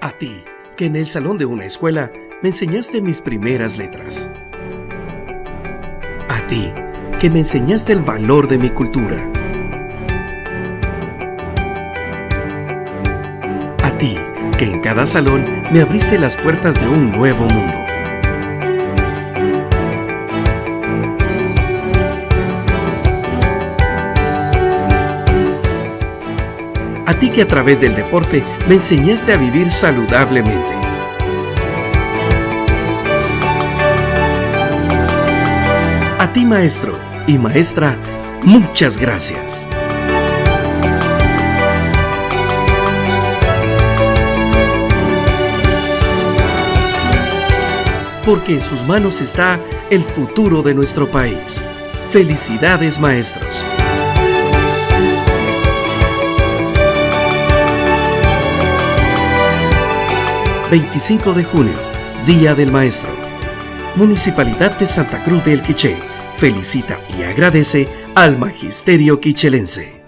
A ti, que en el salón de una escuela me enseñaste mis primeras letras. A ti, que me enseñaste el valor de mi cultura. A ti, que en cada salón me abriste las puertas de un nuevo mundo. A ti que a través del deporte me enseñaste a vivir saludablemente. A ti, maestro y maestra, muchas gracias. Porque en sus manos está el futuro de nuestro país. Felicidades, maestros. ...25 de junio, Día del Maestro. Municipalidad de Santa Cruz del Quiché felicita y agradece al Magisterio quichelense.